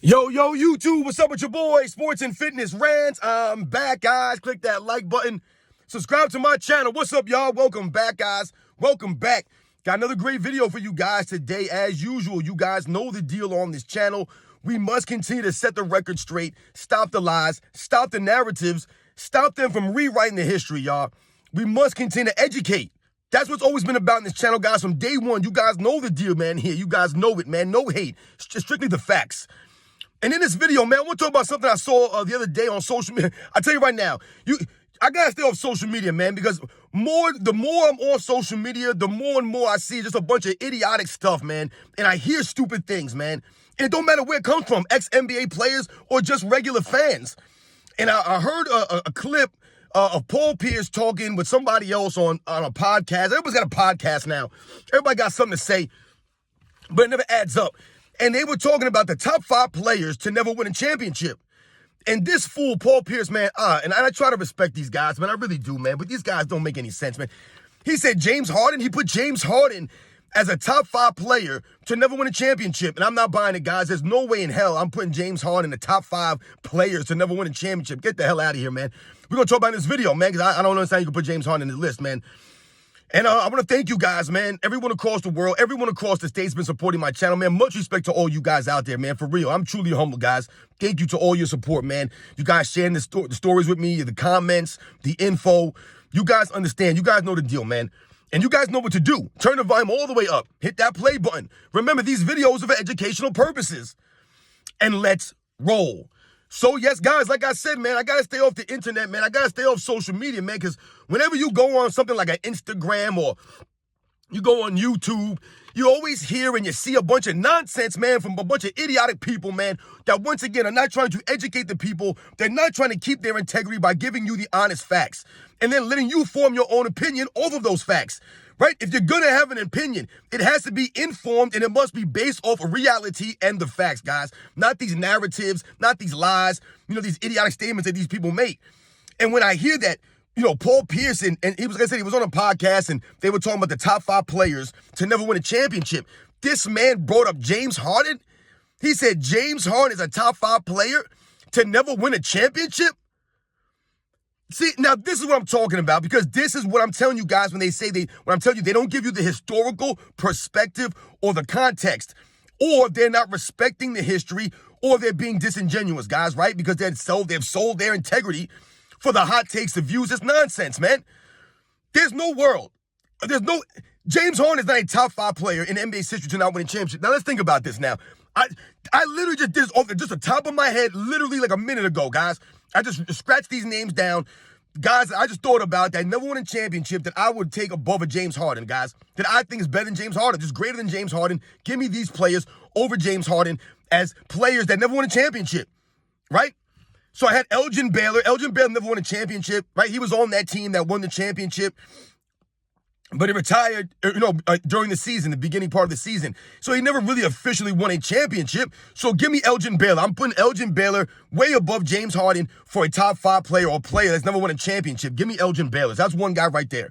Yo, YouTube, what's up with your boy, Sports and Fitness Rants? I'm back, guys. Click that like button. Subscribe to my channel. What's up, y'all? Welcome back, guys. Welcome back. Got another great video for you guys today. As usual, you guys know the deal on this channel. We must continue to set the record straight, stop the lies, stop the narratives, stop them from rewriting the history, y'all. We must continue to educate. That's what's always been about in this channel, guys. From day one, you guys know the deal, man, here. You guys know it, man. No hate. Strictly the facts. And in this video, man, I want to talk about something I saw the other day on social media. I tell you right now, I gotta stay off social media, man, because the more I'm on social media, the more and more I see just a bunch of idiotic stuff, man. And I hear stupid things, man. And it don't matter where it comes from, ex-NBA players or just regular fans. And I heard a clip of Paul Pierce talking with somebody else on a podcast. Everybody's got a podcast now. Everybody got something to say, but it never adds up. And they were talking about the top 5 players to never win a championship. And this fool, Paul Pierce, man, and I try to respect these guys, man. I really do, man. But these guys don't make any sense, man. He said James Harden. He put James Harden as a top 5 player to never win a championship. And I'm not buying it, guys. There's no way in hell I'm putting James Harden in the top 5 players to never win a championship. Get the hell out of here, man. We're going to talk about this video, man, because I don't understand you can put James Harden in the list, man. And I want to thank you guys, man. Everyone across the world, everyone across the state's been supporting my channel, man. Much respect to all you guys out there, man. For real, I'm truly humble, guys. Thank you to all your support, man. You guys sharing the stories with me, the comments, the info. You guys understand. You guys know the deal, man. And you guys know what to do. Turn the volume all the way up. Hit that play button. Remember, these videos are for educational purposes. And let's roll. So, yes, guys, like I said, man, I got to stay off the internet, man. I got to stay off social media, man, because whenever you go on something like an Instagram or you go on YouTube, you always hear and you see a bunch of nonsense, man, from a bunch of idiotic people, man, that once again are not trying to educate the people. They're not trying to keep their integrity by giving you the honest facts and then letting you form your own opinion off of those facts. Right? If you're going to have an opinion, it has to be informed and it must be based off of reality and the facts, guys. Not these narratives, not these lies, these idiotic statements that these people make. And when I hear that, Paul Pierce, and he was, like I said, he was on a podcast and they were talking about the top 5 players to never win a championship. This man brought up James Harden. He said James Harden is a top 5 player to never win a championship. See, now this is what I'm talking about, because this is what I'm telling you guys when I'm telling you they don't give you the historical perspective or the context, or they're not respecting the history, or they're being disingenuous, guys, right? Because they've sold their integrity for the hot takes, the views. It's nonsense, man. There's no world. James Harden is not a top 5 player in NBA's history to not win a championship. Now let's think about this now. I literally just did this off just the top of my head, literally like a minute ago, guys. I just scratched these names down. Guys, I just thought about that never won a championship that I would take above a James Harden, guys. That I think is better than James Harden, just greater than James Harden. Give me these players over James Harden as players that never won a championship, right? So I had Elgin Baylor. Elgin Baylor never won a championship, right? He was on that team that won the championship. But he retired, during the season, the beginning part of the season. So he never really officially won a championship. So give me Elgin Baylor. I'm putting Elgin Baylor way above James Harden for a top 5 player or player that's never won a championship. Give me Elgin Baylor. That's one guy right there.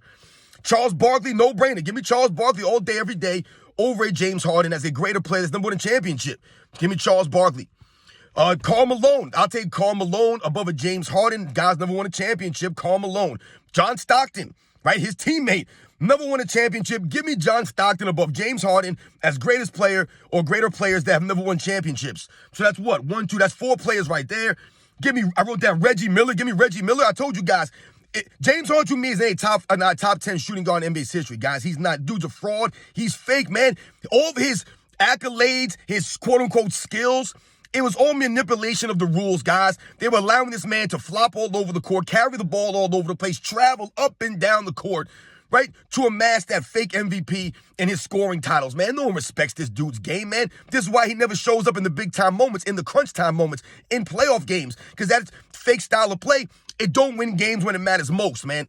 Charles Barkley, no brainer. Give me Charles Barkley all day, every day over a James Harden as a greater player that's never won a championship. Give me Charles Barkley. Karl Malone. I'll take Karl Malone above a James Harden. Guys never won a championship. Karl Malone. John Stockton, right? His teammate. Never won a championship. Give me John Stockton above James Harden as greatest player or greater players that have never won championships. So that's what? 1, 2, that's 4 players right there. I wrote down Reggie Miller. Give me Reggie Miller. I told you guys, James Harden to me is not top 10 shooting guard in NBA's history, guys. He's not. Dude's a fraud. He's fake, man. All of his accolades, his quote-unquote skills, it was all manipulation of the rules, guys. They were allowing this man to flop all over the court, carry the ball all over the place, travel up and down the court, right, to amass that fake MVP and his scoring titles, man. No one respects this dude's game, man. This is why he never shows up in the big-time moments, in the crunch-time moments, in playoff games, because that fake style of play, it don't win games when it matters most, man.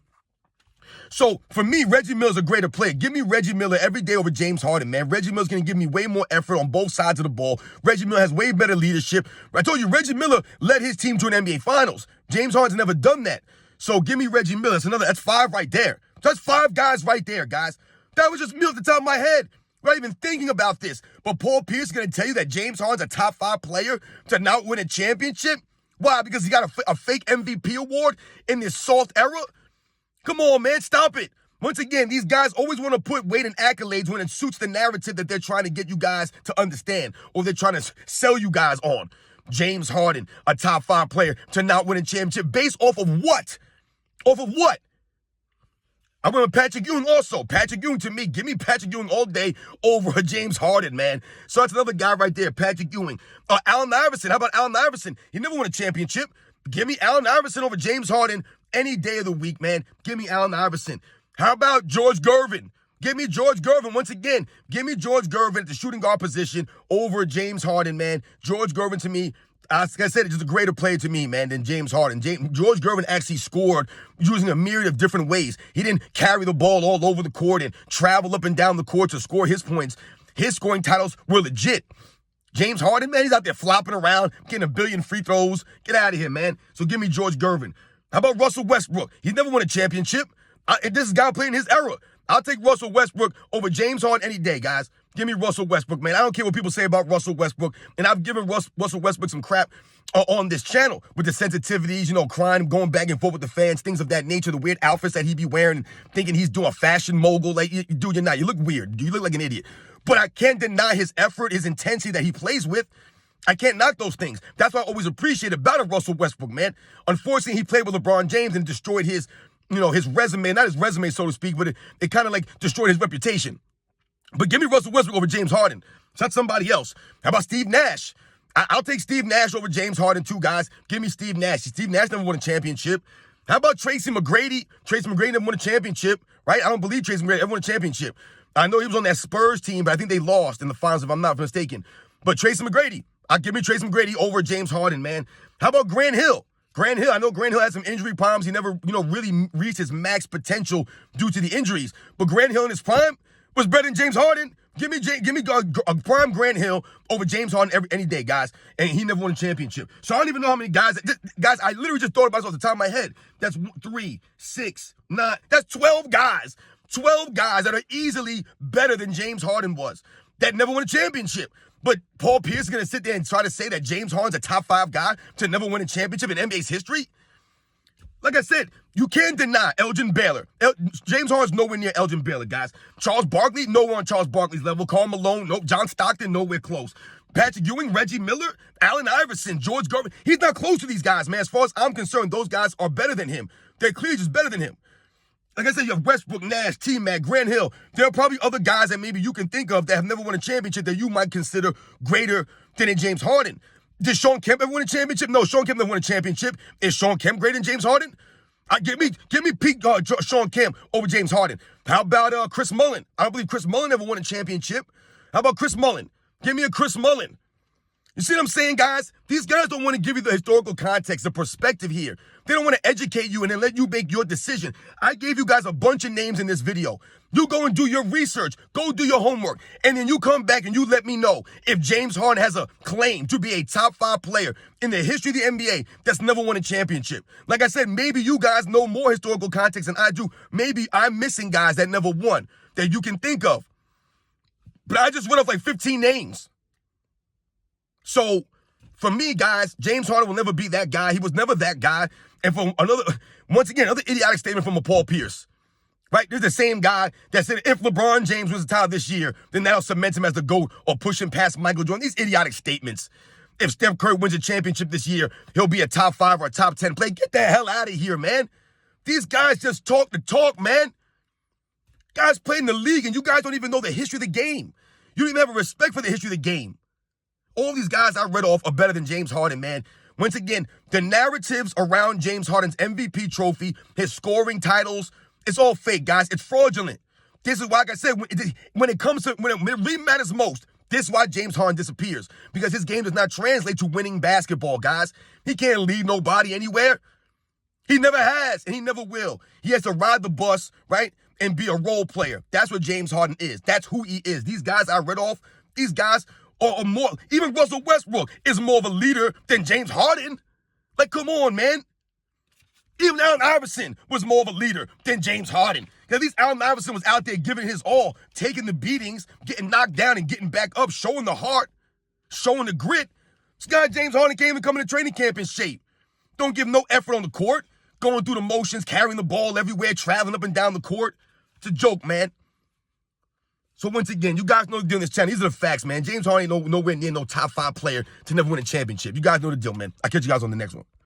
So, for me, Reggie Miller's a greater player. Give me Reggie Miller every day over James Harden, man. Reggie Miller's going to give me way more effort on both sides of the ball. Reggie Miller has way better leadership. I told you, Reggie Miller led his team to an NBA Finals. James Harden's never done that. So, give me Reggie Miller. That's 5 right there. That's 5 guys right there, guys. That was just me off the top of my head. We're not even thinking about this. But Paul Pierce is going to tell you that James Harden's a top 5 player to not win a championship? Why? Because he got a fake MVP award in this soft era? Come on, man. Stop it. Once again, these guys always want to put weight and accolades when it suits the narrative that they're trying to get you guys to understand or they're trying to sell you guys on. James Harden, a top 5 player to not win a championship based off of what? Off of what? I'm going with Patrick Ewing also. Patrick Ewing, to me, give me Patrick Ewing all day over James Harden, man. So that's another guy right there, Patrick Ewing. Allen Iverson. How about Allen Iverson? He never won a championship. Give me Allen Iverson over James Harden any day of the week, man. Give me Allen Iverson. How about George Gervin? Give me George Gervin once again. Give me George Gervin at the shooting guard position over James Harden, man. George Gervin, to me, like I said, it's just a greater player to me, man, than James Harden. George Gervin actually scored using a myriad of different ways. He didn't carry the ball all over the court and travel up and down the court to score his points. His scoring titles were legit. James Harden, man, he's out there flopping around, getting a billion free throws. Get out of here, man. So give me George Gervin. How about Russell Westbrook? He's never won a championship. This is a guy playing his era. I'll take Russell Westbrook over James Harden any day, guys. Give me Russell Westbrook, man. I don't care what people say about Russell Westbrook. And I've given Russell Westbrook some crap on this channel with the sensitivities, crying, going back and forth with the fans, things of that nature, the weird outfits that he be wearing, thinking he's doing a fashion mogul. Like, dude, you're not. You look weird. You look like an idiot. But I can't deny his effort, his intensity that he plays with. I can't knock those things. That's what I always appreciate about a Russell Westbrook, man. Unfortunately, he played with LeBron James and destroyed his resume, not his resume, so to speak, but it kind of like destroyed his reputation. But give me Russell Westbrook over James Harden. It's not somebody else. How about Steve Nash? I'll take Steve Nash over James Harden too, guys. Give me Steve Nash. Steve Nash never won a championship. How about Tracy McGrady? Tracy McGrady never won a championship, right? I don't believe Tracy McGrady ever won a championship. I know he was on that Spurs team, but I think they lost in the finals, if I'm not mistaken. But Tracy McGrady, I'll give me Tracy McGrady over James Harden, man. How about Grant Hill? Grant Hill, I know Grant Hill had some injury problems. He never, really reached his max potential due to the injuries. But Grant Hill in his prime was better than James Harden. Give me a prime Grant Hill over James Harden any day, guys. And he never won a championship. So I don't even know how many guys. Guys, I literally just thought about this off the top of my head. That's 3, 6, 9. That's 12 guys. 12 guys that are easily better than James Harden was that never won a championship. But Paul Pierce is going to sit there and try to say that James Harden's a top 5 guy to never win a championship in NBA's history? Like I said, you can't deny Elgin Baylor. James Harden's nowhere near Elgin Baylor, guys. Charles Barkley, nowhere on Charles Barkley's level. Karl Malone, nope. John Stockton, nowhere close. Patrick Ewing, Reggie Miller, Allen Iverson, George Gervin. He's not close to these guys, man. As far as I'm concerned, those guys are better than him. They're clearly just better than him. Like I said, you have Westbrook, Nash, T-Mac, Grant Hill. There are probably other guys that maybe you can think of that have never won a championship that you might consider greater than James Harden. Did Sean Kemp ever win a championship? No, Sean Kemp never won a championship. Is Sean Kemp greater than James Harden? Give me Pete Sean Kemp over James Harden. How about Chris Mullin? I don't believe Chris Mullin ever won a championship. How about Chris Mullin? Give me a Chris Mullin. You see what I'm saying, guys? These guys don't want to give you the historical context, the perspective here. They don't want to educate you and then let you make your decision. I gave you guys a bunch of names in this video. You go and do your research. Go do your homework. And then you come back and you let me know if James Harden has a claim to be a top 5 player in the history of the NBA that's never won a championship. Like I said, maybe you guys know more historical context than I do. Maybe I'm missing guys that never won that you can think of. But I just went off like 15 names. So, for me, guys, James Harden will never be that guy. He was never that guy. And for once again, another idiotic statement from a Paul Pierce. Right? This is the same guy that said if LeBron James was retired this year, then that'll cement him as the GOAT or push him past Michael Jordan. These idiotic statements. If Steph Curry wins a championship this year, he'll be a top 5 or a top 10 player. Get the hell out of here, man. These guys just talk the talk, man. Guys play in the league, and you guys don't even know the history of the game. You don't even have a respect for the history of the game. All these guys I read off are better than James Harden, man. Once again, the narratives around James Harden's MVP trophy, his scoring titles, it's all fake, guys. It's fraudulent. This is why, like I said, when it really matters most, this is why James Harden disappears. Because his game does not translate to winning basketball, guys. He can't lead nobody anywhere. He never has, and he never will. He has to ride the bus, right, and be a role player. That's what James Harden is. That's who he is. These guys I read off, these guys or more, even Russell Westbrook is more of a leader than James Harden. Like, come on, man. Even Allen Iverson was more of a leader than James Harden. At least Allen Iverson was out there giving his all, taking the beatings, getting knocked down and getting back up, showing the heart, showing the grit. This guy, James Harden, can't even come into training camp in shape. Don't give no effort on the court, going through the motions, carrying the ball everywhere, traveling up and down the court. It's a joke, man. So once again, you guys know the deal in this channel. These are the facts, man. James Harden ain't nowhere near no top 5 player to never win a championship. You guys know the deal, man. I'll catch you guys on the next one.